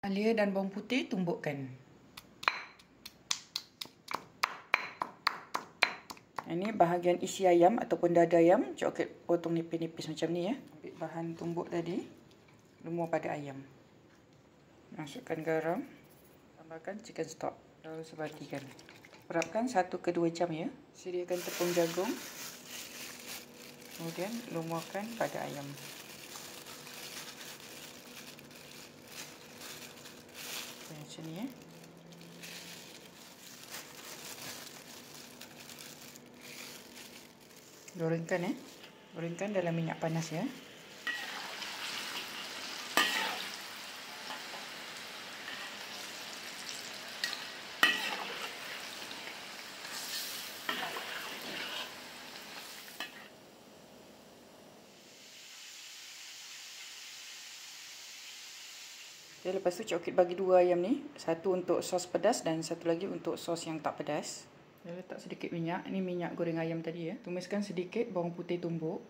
Halia dan bawang putih tumbukkan. Ini bahagian isi ayam ataupun dada ayam. Coklat potong nipis-nipis macam ni ya. Ambil bahan tumbuk tadi, lumur pada ayam. Masukkan garam, tambahkan chicken stock, lalu sebatikan. Perapkan 1 ke 2 jam ya. Sediakan tepung jagung. Kemudian lumurkan pada ayam. Macam ni ya. Gorengkan ya. Gorengkan dalam minyak panas ya. Okay, lepas tu Cik Okit bagi 2 ayam ni. Satu untuk sos pedas dan satu lagi untuk sos yang tak pedas. Saya letak sedikit minyak. Ini minyak goreng ayam tadi ya. Tumiskan sedikit bawang putih tumbuk.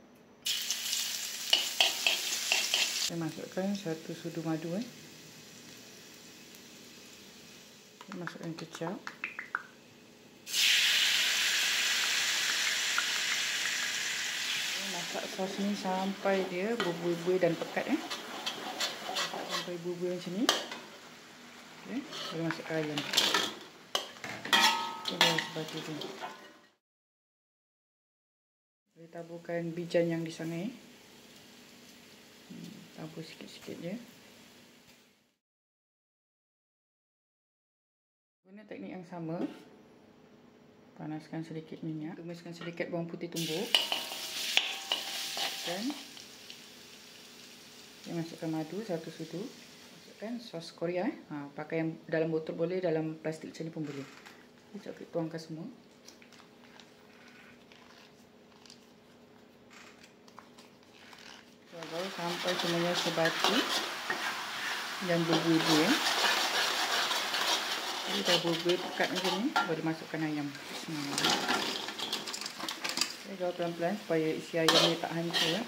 Saya masukkan 1 sudu madu ya. Saya masukkan kecap. Saya masak sos ni sampai dia berbuih-buih dan pekat ya. Sampai buih-buih macam ni. Okay, saya masukkan ayam. Boleh seperti itu. Boleh taburkan bijan yang disangai. Tabur sikit-sikit je. Guna teknik yang sama. Panaskan sedikit minyak. Tumiskan sedikit bawang putih tumbuk. Masukkan madu 1 sudu. Masukkan sos Korea. Pakai yang dalam botol boleh, dalam plastik macam ni pun boleh. Coklat tuangkan semua. Baru sampai semuanya sebati dan berbuih-buih ya. Jadi dah berbuih pekat macam ni, boleh masukkan ayam. Saya gaul pelan-pelan supaya isi ayam ni tak hancur ya.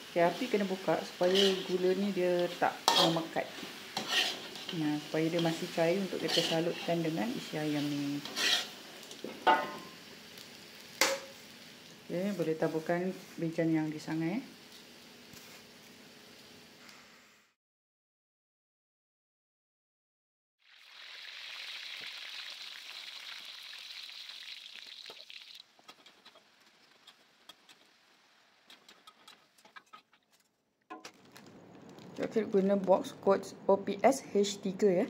Okay, api kena buka supaya gula ni dia tak memekat. Supaya dia masih cair untuk kita salutkan dengan isi ayam ni. Okay, boleh taburkan bijan yang disangai. Coklat guna box quotes OPS H3 ya.